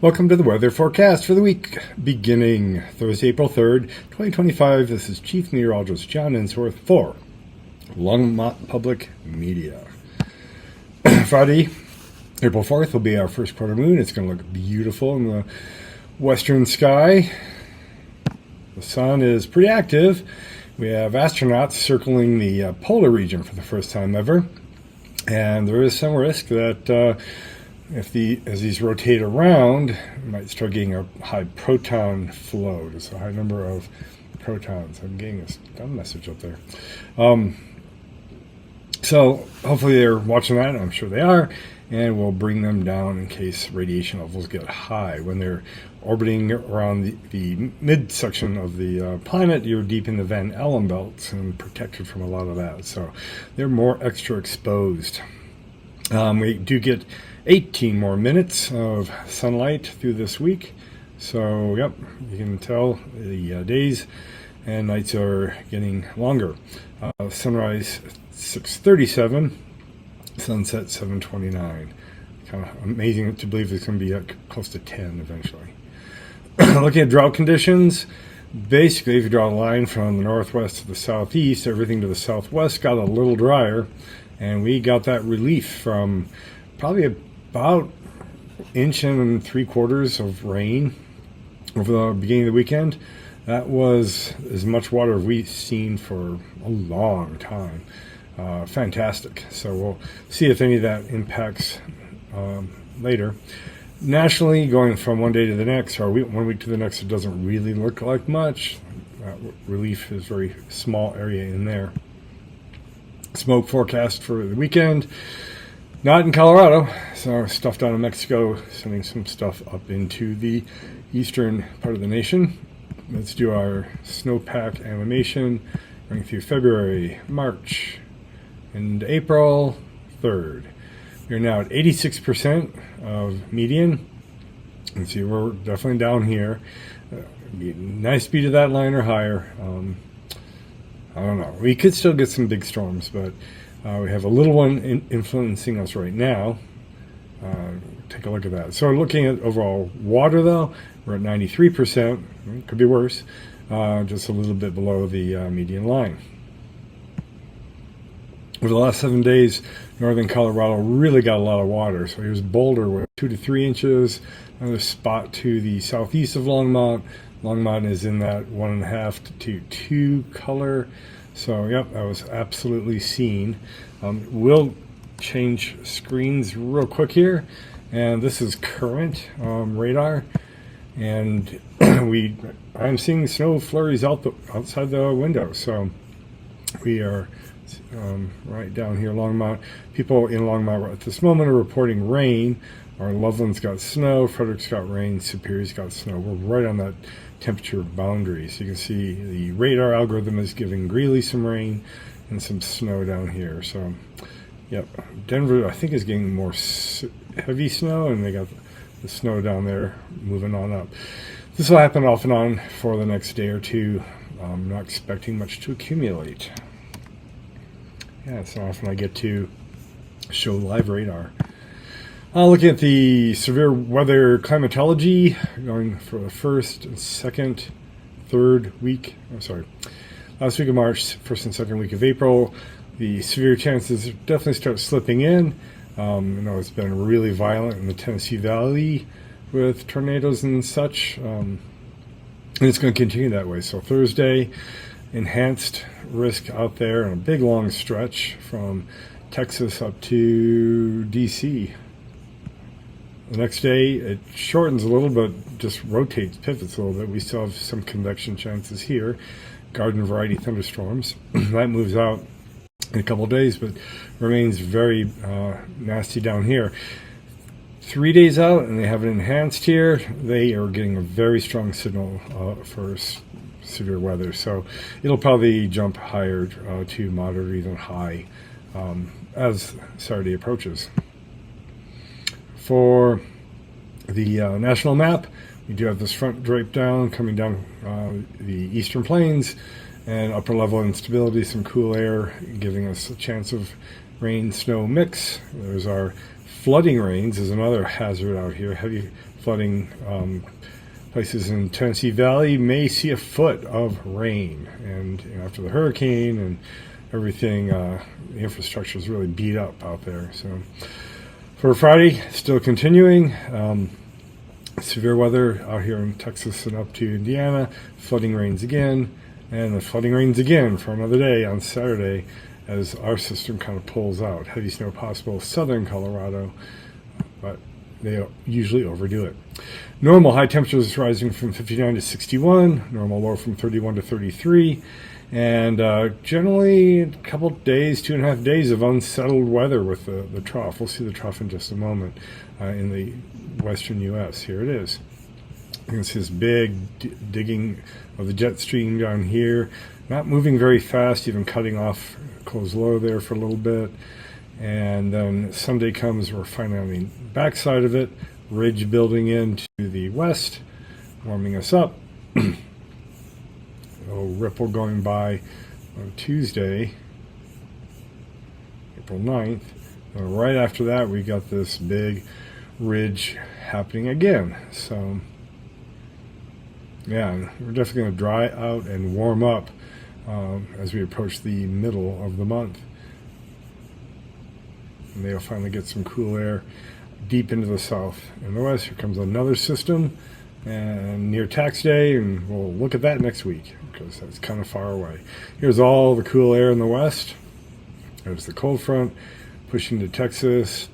Welcome to the weather forecast for the week beginning Thursday, April 3rd, 2025. This is Chief Meteorologist John Ensworth for Longmont Public Media. Friday, April 4th will be our first quarter moon. It's going to look beautiful in the western sky. The sun is pretty active. We have astronauts circling the polar region for the first time ever. And there is some risk that as these rotate around, you might start getting a high proton flow. Just a high number of protons. I'm getting this dumb message up there. So hopefully they're watching that. I'm sure they are. And we'll bring them down in case radiation levels get high. When they're orbiting around the midsection of the planet, you're deep in the Van Allen belts and protected from a lot of that. So they're more extra exposed. We do get 18 more minutes of sunlight through this week. So, yep, you can tell the days and nights are getting longer. Sunrise 6:37, sunset 7:29. Kind of amazing to believe it's going to be close to 10 eventually. Looking at drought conditions, basically if you draw a line from the northwest to the southeast, everything to the southwest got a little drier, and we got that relief from probably about 1.75 inches of rain over the beginning of the weekend. That was as much water as we've seen for a long time. Fantastic. So we'll see if any of that impacts later. Nationally, going from one day to the next, or one week to the next, it doesn't really look like much. Relief is a very small area in there. Smoke forecast for the weekend. Not in Colorado, so stuff down in Mexico, sending some stuff up into the eastern part of the nation. Let's do our snowpack animation running through February, March, and April 3rd. We're now at 86% of median. You can see we're definitely down here. Nice speed of that line or higher. I don't know. We could still get some big storms, but we have a little one influencing us right now. Take a look at that. So looking at overall water, though, we're at 93%. It could be worse. Just a little bit below the median line. Over the last 7 days, northern Colorado really got a lot of water. So here's Boulder with 2 to 3 inches. Another spot to the southeast of Longmont. Longmont is in that 1.5 to 2 color. So, yep, that was absolutely seen. We'll change screens real quick here. And this is current radar. And I'm seeing snow flurries outside the window. So we are right down here, Longmont. People in Longmont at this moment are reporting rain. Our Loveland's got snow, Frederick's got rain, Superior's got snow. We're right on that temperature boundary. So you can see the radar algorithm is giving Greeley some rain and some snow down here. So, yep, Denver I think is getting more heavy snow, and they got the snow down there moving on up. This will happen off and on for the next day or two. I'm not expecting much to accumulate. Yeah, so often I get to show live radar. Looking at the severe weather climatology, going for the first, second, third week. Last week of March, first and second week of April. The severe chances definitely start slipping in. It's been really violent in the Tennessee Valley with tornadoes and such. And it's going to continue that way. So Thursday, enhanced risk out there in a big long stretch from Texas up to DC. The next day, it shortens a little, but just rotates, pivots a little bit. We still have some convection chances here. Garden variety thunderstorms. That moves out in a couple of days, but remains very nasty down here. 3 days out, and they have it enhanced here. They are getting a very strong signal for severe weather. So it'll probably jump higher to moderate or even high as Saturday approaches. For the national map, we do have this front drape down, coming down the eastern plains, and upper level instability, some cool air, giving us a chance of rain-snow mix. There's our flooding rains is another hazard out here. Heavy flooding. Places in Tennessee Valley may see a foot of rain, and after the hurricane and everything, the infrastructure is really beat up out there. So for Friday, still continuing. Severe weather out here in Texas and up to Indiana. Flooding rains again, and the flooding rains again for another day on Saturday as our system kind of pulls out. Heavy snow possible southern Colorado, but they usually overdo it. Normal high temperatures rising from 59 to 61, normal low from 31 to 33, and generally a couple days, 2.5 days of unsettled weather with the trough. We'll see the trough in just a moment in the western U.S. Here it is. You can see this big digging of the jet stream down here, not moving very fast, even cutting off closed low there for a little bit. And then Sunday comes, we're finally on the backside of it, ridge building into the west, warming us up. A ripple going by on Tuesday, April 9th. And right after that, we got this big ridge happening again. So, yeah, we're definitely going to dry out and warm up as we approach the middle of the month. And they'll finally get some cool air deep into the south and the west. Here comes another system and near tax day, and we'll look at that next week because that's kind of far away. Here's all the cool air in the west. There's the cold front pushing to Texas.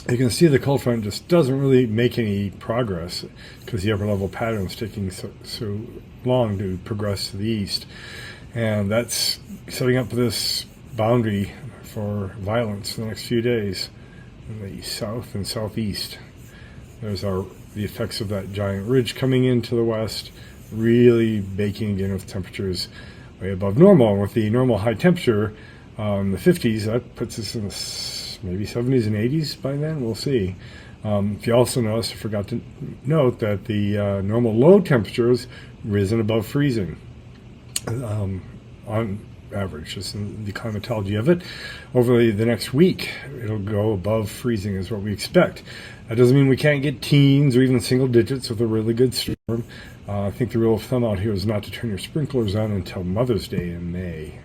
You can see the cold front just doesn't really make any progress because the upper level pattern is taking so long to progress to the east. And that's setting up this boundary for violence in the next few days in the south and southeast. There's the effects of that giant ridge coming into the west, really baking again with temperatures way above normal. And with the normal high temperature in the 50s, that puts us in the maybe 70s and 80s by then. We'll see. If you also notice, I forgot to note that the normal low temperatures risen above freezing on average, just in the climatology of it. Over the next week, it'll go above freezing is what we expect. That doesn't mean we can't get teens or even single digits with a really good storm. I think the rule of thumb out here is not to turn your sprinklers on until Mother's Day in May.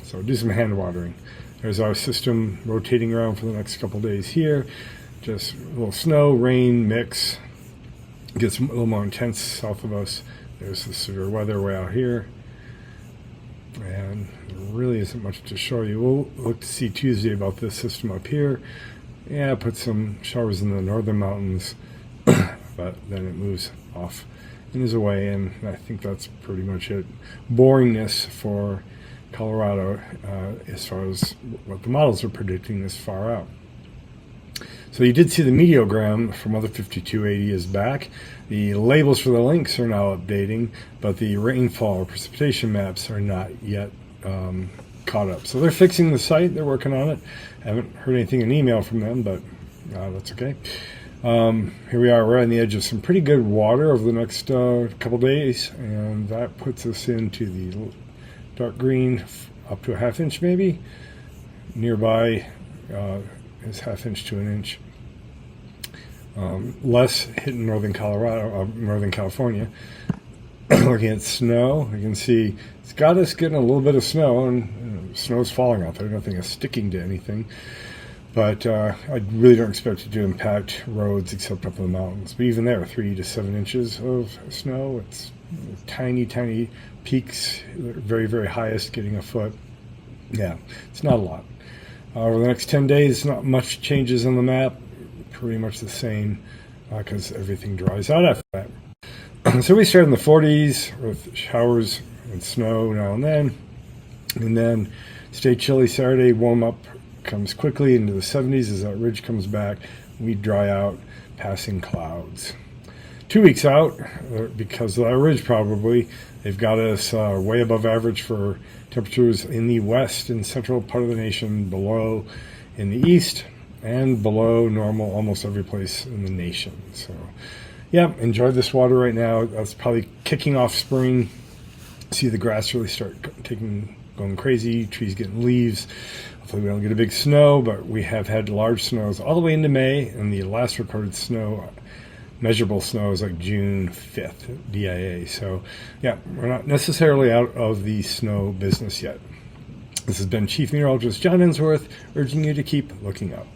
So do some hand watering. There's our system rotating around for the next couple days here. Just a little snow, rain mix. Gets a little more intense south of us. There's the severe weather way out here. And there really isn't much to show you. We'll look to see Tuesday about this system up here. Yeah, put some showers in the northern mountains, but then it moves off and is away, and I think that's pretty much it. Boringness for Colorado as far as what the models are predicting this far out. So you did see the meteogram from Weather 5280 is back. The labels for the links are now updating, but the rainfall or precipitation maps are not yet caught up. So they're fixing the site. They're working on it. Haven't heard anything in email from them, but that's okay. Here we are. We're on the edge of some pretty good water over the next couple days, and that puts us into the dark green up to a half inch maybe. Nearby is half inch to an inch. Less hitting northern Colorado, northern California. Looking at snow, you can see it's got us getting a little bit of snow, and snow's falling out there. Nothing is sticking to anything, but I really don't expect it to impact roads except up in the mountains. But even there, 3 to 7 inches of snow. It's tiny, tiny peaks. Very, very highest getting a foot. Yeah, it's not a lot. Over the next 10 days, not much changes on the map. Pretty much the same because everything dries out after that. So we start in the 40s with showers and snow now and then stay chilly Saturday. Warm up comes quickly into the 70s as that ridge comes back. We dry out, passing clouds. 2 weeks out, because of that ridge probably, they've got us way above average for temperatures in the west and central part of the nation, below in the east, and below normal almost every place in the nation. So yeah, enjoy this water right now. That's probably kicking off spring. See the grass really start going crazy, trees getting leaves. Hopefully we don't get a big snow, but we have had large snows all the way into May, and the last recorded snow, measurable snow, is like June 5th, DIA. So yeah, we're not necessarily out of the snow business yet. This has been Chief Meteorologist John Ensworth, urging you to keep looking up.